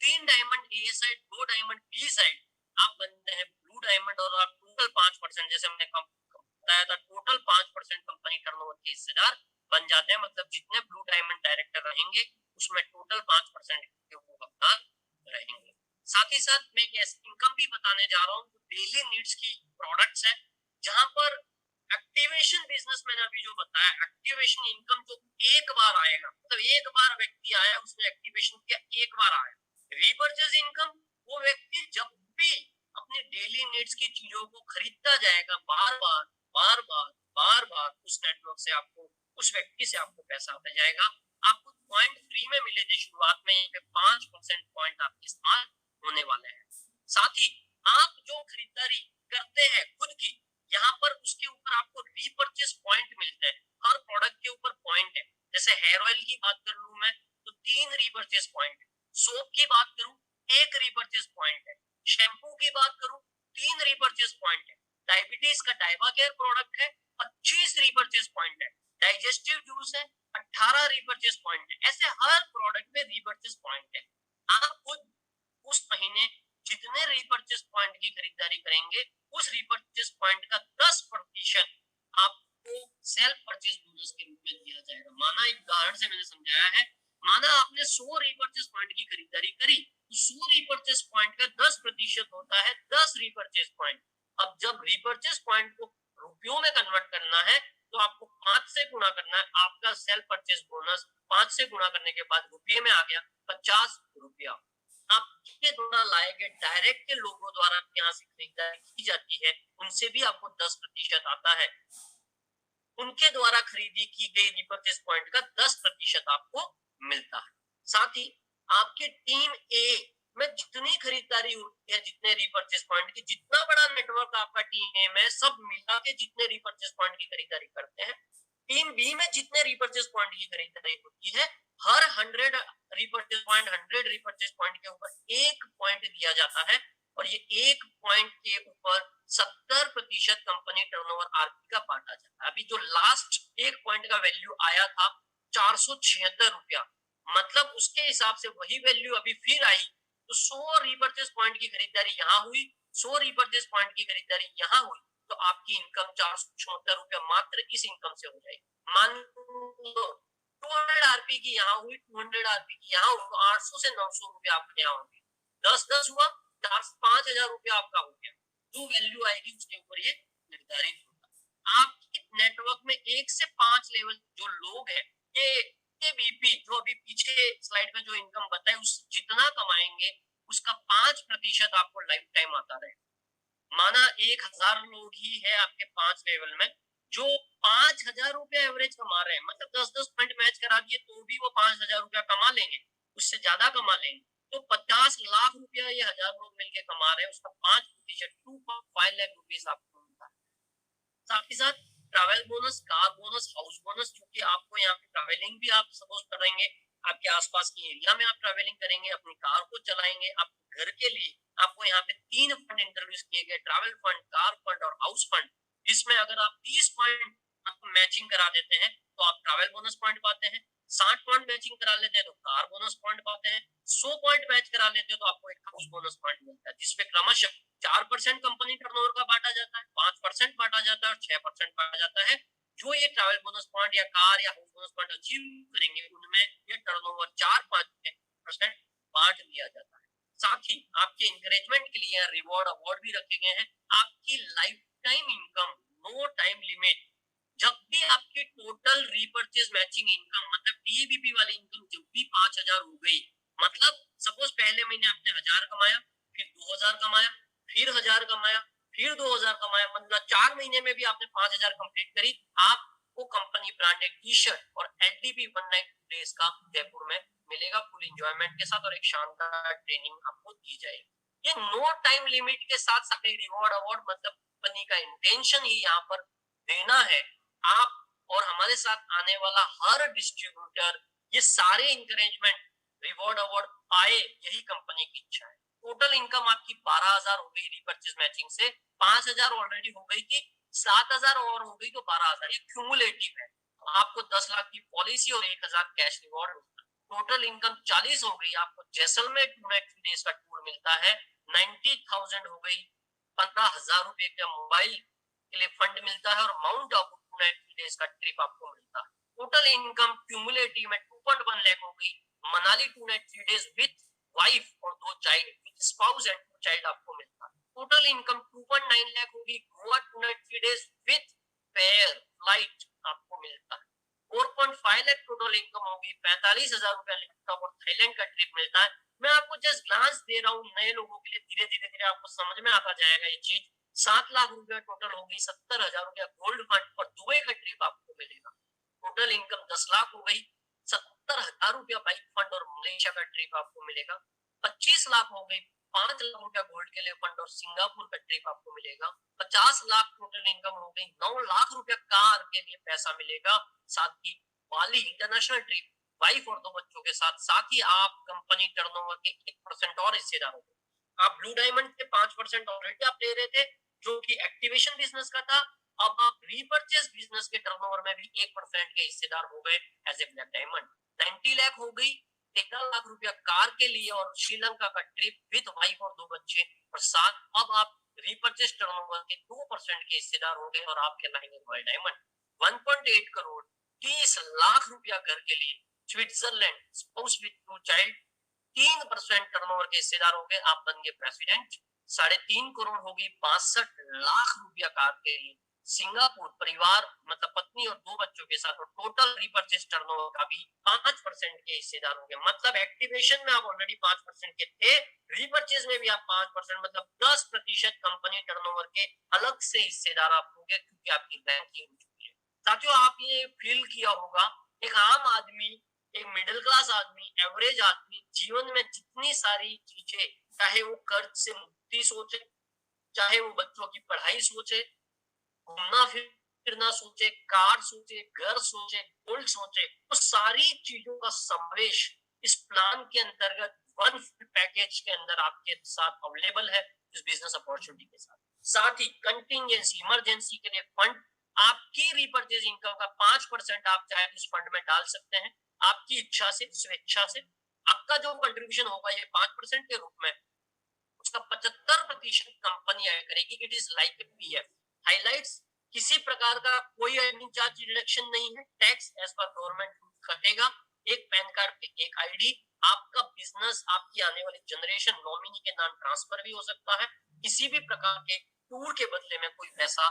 3 diamond A side, 2 diamond B side, आप बनते हैं ब्लू डायमंड, और आप टोटल 5%, जैसे मैंने बताया था, टोटल 5% कंपनी टर्नओवर के हिस्सेदार बन जाते हैं। मतलब जितने ब्लू डायमंड डायरेक्टर रहेंगे उसमें टोटल 5% के वो हकदार रहेंगे। साथ ही साथ मैं एक ऐसी इनकम भी बताने जा रहा हूँ जो डेली नीड्स की प्रोडक्ट्स है, जहां पर एक्टिवेशन बिजनेस मैंने अभी जो बताया, एक्टिवेशन इनकम जो एक बार आएगा, मतलब एक बार व्यक्ति आया, उसने एक्टिवेशन किया, एक बार आया। रीपर्चेज इनकम, वो व्यक्ति जब भी अपने डेली नीड्स की चीजों को खरीदता जाएगा, बार बार बार बार बार बार उस नेटवर्क से आपको, उस व्यक्ति से आपको पैसा आता जाएगा। आपको पॉइंट फ्री में मिले थे शुरुआत में, यहाँ पे 5% पॉइंट आपके इस्तेमाल होने वाले हैं। साथ ही आप जो खरीदारी करते हैं खुद की, यहाँ पर उसके ऊपर आपको रीपर्चेस पॉइंट मिलते हैं। हर प्रोडक्ट के ऊपर पॉइंट है। जैसे हेयर ऑयल की बात कर लूं मैं, तो 3 रीपर्चेस पॉइंट है। सोप की बात करूं, 1 रीपर्चेस पॉइंट है। शैम्पू की बात करूं, 3 रीपर्चेस पॉइंट है। डायबिटीज का डाइवा केयर प्रोडक्ट है, 25 रीपर्चेस पॉइंट है। डाइजेस्टिव जूस है, 18 रीपर्चेस पॉइंट है। ऐसे हर प्रोडक्ट में रीपर्चेस पॉइंट है। आप खुद उस महीने जितने रीपर्चेस पॉइंट की खरीदारी करेंगे, उस रीपर्चेस पॉइंट का 10% आपको सेल्फ परचेज बोनस के रूप में दिया जाएगा। माना, एक उदाहरण से मैंने समझाया है, माना आपने 100 रीपर्चेस पॉइंट की खरीदारी करी, तो 100 रीपर्चेस पॉइंट का 10% होता है 10 रीपर्चेस पॉइंट। अब जब रीपर्चेस पॉइंट को रुपयों में कन्वर्ट करना है, तो आपको 5 से गुणा करना है। आपका सेल्फ परचेज बोनस 5 से गुणा करने के बाद रुपये में आ गया 50 रुपया। आपके द्वारा लाए गए डायरेक्ट के लोगों द्वारा यहाँ से खरीदारी की जाती है, उनसे भी आपको 10% आता है। उनके द्वारा खरीदी की गई रीपर्चेस पॉइंट का 10% आपको मिलता है। साथ ही आपकी टीम ए में जितनी खरीदारी होती है, जितने रीपर्चेस पॉइंट की, जितना बड़ा नेटवर्क आपका टीम ए में, सब मिला के जितने रीपर्चेस पॉइंट की खरीदारी करते हैं, टीम बी में जितने रीपर्चेस पॉइंट की खरीदारी होती है, हर 100 रीपर्चेस पॉइंट, 100 रीपर्चेस पॉइंट के ऊपर 1 पॉइंट दिया जाता है, और ये 1 पॉइंट के ऊपर 70% कंपनी टर्नओवर आरपी का बांटा जाता है। अभी जो लास्ट 1 पॉइंट का वैल्यू आया था 476 रुपया, मतलब उसके हिसाब से वही वैल्यू अभी फिर आई, तो 100 रीपर्चेस पॉइंट की खरीदारी यहाँ हुई, 100 रीपर्चेस पॉइंट की खरीदारी यहाँ हुई, तो आपकी इनकम 476 रुपया मात्र इस इनकम से हो जाएगी। मान लो 200 आरपी की यहाँ हुई, 200 आरपी की यहाँ हुई, तो 800 से 900 रुपया आपके यहाँ होंगे। 10-10 हुआ, 5,000 रुपया आपका हो गया। जो वैल्यू आएगी उसके ऊपर ये निर्धारित होगा। आपके नेटवर्क में 1 से 5 लेवल जो लोग हैं, ये बीपी जो अभी पीछे स्लाइड में जो इनकम बताए, उस जितना कमाएंगे उसका 5% आपको लाइफ टाइम आता रहे। माना 1,000 लोग ही है आपके 5 लेवल में, जो 5,000 रुपया एवरेज कमा रहे हैं, मतलब 10-10 पॉइंट मैच करा दिए तो भी वो 5,000 रुपया कमा लेंगे, उससे ज्यादा कमा लेंगे। तो 50 लाख रुपया ये 1,000 लोग मिलकर कमा रहे हैं, उसका 5% 2.5 लाख रुपीज आपको मिलता है। साथ ही साथ travel bonus, car bonus, house bonus, क्योंकि आपको यहाँ पे ट्रैवलिंग भी आप सपोज करेंगे, आपके आसपास की एरिया में आप ट्रैवलिंग करेंगे, अपनी कार को चलाएंगे, आप घर के लिए आपको यहाँ पे 3 फंड इंट्रोड्यूस किए गए, ट्रैवल फंड, कार फंड और हाउस फंड। इसमें अगर आप 30 पॉइंट मैचिंग करा देते हैं तो आप ट्रैवल बोनस पॉइंट पाते हैं, 60 पॉइंट मैचिंग करा लेते हैं तो कार बोनस पॉइंट पाते हैं, 100 पॉइंट मैच करा लेते हैं तो आपको एक हाउस बोनस पॉइंट मिलता है, जिसपे क्रमशः 4% कंपनी टर्नओवर का बांटा जाता है, 5% बांटा जाता है और 6% बांटा जाता है। जो ये ट्रैवल बोनस पॉइंट या कार या हाउस बोनस पॉइंट अचीव करेंगे, उनमें ये टर्नओवर 4-5% बांट दिया जाता है। साथ ही आपके इंकरेजमेंट के लिए रिवॉर्ड अवार्ड भी रखे गए हैं। आपकी life time income, no time limit, जब भी आपकी टोटल रीपर्चेज मैचिंग इनकम, मतलब टीबीपी वाली इनकम जब भी 5,000 हो गई, मतलब सपोज पहले महीने आपने 1,000 कमाया, फिर 2,000 कमाया, फिर 1,000 कमाया, फिर 2,000 कमाया, मतलब 4 महीने में भी आपने 5,000 कंप्लीट करी, आपको कंपनी ब्रांडेड टी शर्ट और एलडीबी 192 डेज का जयपुर में मिलेगा, फुल एंजॉयमेंट के साथ, और एक शानदार ट्रेनिंग आपको दी जाएगी। ये नो टाइम लिमिट के साथ साथ रिवॉर्ड अवार्ड, मतलब कंपनी का इंटेंशन ही यहाँ पर देना है, आप और हमारे साथ आने वाला हर डिस्ट्रीब्यूटर ये सारे इंकरेजमेंट, रिवॉर्ड अवार्ड पाए, यही कंपनी की इच्छा है। टोटल इनकम आपकी 12,000 हो गई रीपर्चेज मैचिंग से, 5,000 ऑलरेडी हो गई थी, 7,000 और हो गई तो 12,000, ये क्यूमुलेटिव है। आपको 10 लाख की पॉलिसी और 1,000 कैश रिवॉर्ड होता है। टोटल इनकम 40 हो गई। आपको जैसलमेर 2 नाइट 3 डेज का टूर मिलता है, 90,000 हो गई। 15,000 रुपए का मोबाइल के लिए फंड मिलता है, और माउंट आबू 2 नाइट 3 डेज का ट्रिप आपको मिलता है। टोटल इनकम क्यूमुलेटिव में 2.1 लाख हो गई। Manali 2 night 3 days with wife और 2 चाइल्ड, स्पाउस एंड 2 चाइल्ड आपको मिलता है। टोटल इनकम 2.9 लाख होगी Goa 290 days with fair flight आपको मिलता है। 4.5 लाख टोटल इनकम होगी, 45,000 रुपया लैपटॉप और थाईलैंड का ट्रिप मिलता है। मैं आपको जस्ट ग्लांस दे रहा हूँ नए लोगों के लिए, धीरे धीरे धीरे आपको समझ में आता जाएगा ये चीज। 7 लाख रुपया टोटल होगी, 70,000 रुपया गोल्ड फंड और दुबई का ट्रिप आपको मिलेगा। टोटल इनकम 10 लाख हो गई, 70,000 रुपया बाइक फंड और मलेशिया का ट्रिप आपको मिलेगा। 25 लाख हो गई, 5 लाख रुपया गोल्ड के लिए फंड और सिंगापुर का ट्रिप आपको मिलेगा। 50 लाख टोटल इनकम हो गई, 9 लाख रुपया कार के लिए पैसा मिलेगा। साथ ही बाली इंटरनेशनल ट्रिप वाइफ और 2 बच्चों के साथ। साथ ही आप कंपनी टर्नओवर के 1% और हिस्सेदार हो गए। आप ब्लू डायमंड के 5% ऑलरेडी आप ले रहे थे जो कि एक्टिवेशन बिजनेस का था। अब आप रीपर्चेस बिजनेस के टर्नओवर में भी 1% के हिस्सेदार हो गए as a black diamond. 90 lakh हो गई, 13 लाख रुपया कार के लिए और श्रीलंका का ट्रिप विद वाइफ और 2 बच्चे। और साथ अब आप रीपर्चेस टर्नओवर के 2% के हिस्सेदार हो गए और आप कहलाएंगे रॉयल डायमंड। 1.8 करोड़, 30 लाख रुपया घर के लिए, Switzerland, spouse with 2 child, 3% turnover के हिस्सेदार हो गए, आप बन गए प्रेसिडेंट। 3.5 करोड़ होगी, 65 लाख रुपया कार के लिए, सिंगापुर परिवार मतलब पत्नी और 2 बच्चों के साथ। और टोटल रीपर्चेस टर्नओवर का भी 5% के हिस्सेदार होंगे। मतलब एक्टिवेशन में आप ऑलरेडी 5% के थे, रीपर्चेस में भी आप 5%, मतलब 10% कंपनी टर्नओवर के अलग से हिस्सेदार आप होंगे क्योंकि आपकी रैंकिंग हो चुकी है। साथियों आप ये फील किया होगा, एक आम आदमी, एक मिडिल क्लास आदमी, एवरेज आदमी जीवन में जितनी सारी चीजें, चाहे वो कर्ज से मुक्ति सोचे, चाहे वो बच्चों की पढ़ाई सोचे, घूमना फिरना सोचे, कार सोचे, घर सोचे, गोल्ड सोचे, तो सारी चीजों का समावेश इस प्लान के अंतर्गत वन पैकेज के अंदर आपके साथ अवेलेबल है इस बिजनेस अपॉर्चुनिटी के साथ। साथ ही कंटिंजेंसी इमरजेंसी के लिए फंड, आपकी रिपर्चेज इनकम का 5% आप चाहे इस फंड में डाल सकते हैं, आपकी इच्छा से, स्वेच्छा से। आपका जो कंट्रीब्यूशन होगा ये 5% के रूप में, उसका 75% कंपनी ऐड करेगी। It is like a PF. Highlights, किसी प्रकार का कोई एडमिन चार्ज रिडक्शन नहीं है, टैक्स एज पर गवर्नमेंट कटेगा। एक पैन कार्ड पे एक आईडी, आपका बिजनेस आपकी आने वाली जनरेशन नॉमिनी के नाम ट्रांसफर भी हो सकता है। किसी भी प्रकार के टूर के बदले में कोई पैसा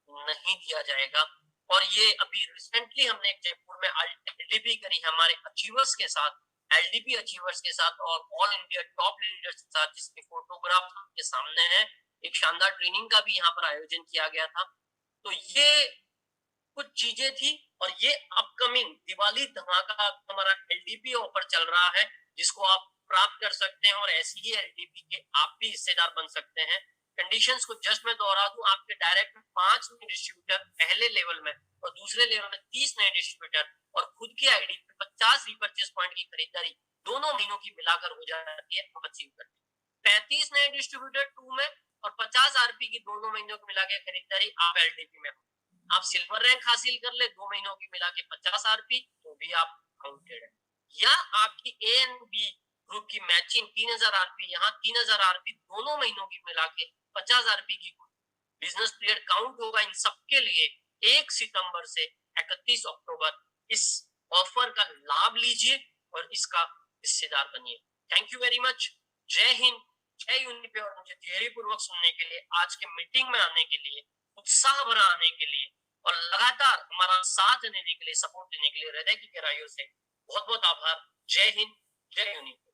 नहीं दिया जाएगा। और ये अभी रिसेंटली हमने एक जयपुर में एलडीपी करी हमारे अचीवर्स के साथ, एलडीपी अचीवर्स के साथ और ऑल इंडिया टॉप लीडर्स के साथ, जिसके फोटोग्राफ के सामने है। एक शानदार ट्रेनिंग का भी यहाँ पर आयोजन किया गया था। तो ये कुछ चीजें थी और ये अपकमिंग दिवाली धमाका हमारा एलडीपी ऑफर चल रहा है जिसको आप प्राप्त कर सकते हैं और ऐसी ही एलडीपी के आप भी हिस्सेदार बन सकते हैं। कंडीशंस को जस्ट मैं दोहरा दूं, आपके डायरेक्ट 5 नए डिस्ट्रीब्यूटर पहले लेवल में और दूसरे लेवल में 30 नए डिस्ट्रीब्यूटर और खुद की आईडी पे 50 रीपर्चेस पॉइंट की खरीदारी दोनों महीनों की मिलाकर हो जाती है आप अचीव करते हैं। 35 नए डिस्ट्रीब्यूटर 2 में और 50 आरपी की दोनों महीनों की मिला के खरीदारी आप एलडीपी में हो। आप सिल्वर रैंक हासिल कर ले 2 महीनों की मिला के 50 आरपी, तो भी आप काउंटेड है। या आपकी ए एंड बी ग्रुप की मैचिंग 3000 आरपी, यहाँ 3000 आरपी दोनों महीनों की मिला के 50 आरपी की बिजनेस पीरियड काउंट होगा इन सबके लिए। 1 सितंबर से 31 अक्टूबर इस ऑफर का लाभ लीजिए और इसका हिस्सेदार बनिए। Thank you very much. जय हिंद, जय यूनिपे। और मुझे धैर्य पूर्वक सुनने के लिए, आज के मीटिंग में आने के लिए, उत्साह भरा आने के लिए और लगातार हमारा साथ देने के लिए, सपोर्ट देने के लिए हृदय की गहराइयों से बहुत बहुत आभार। जय हिंद, जय यूनिपे।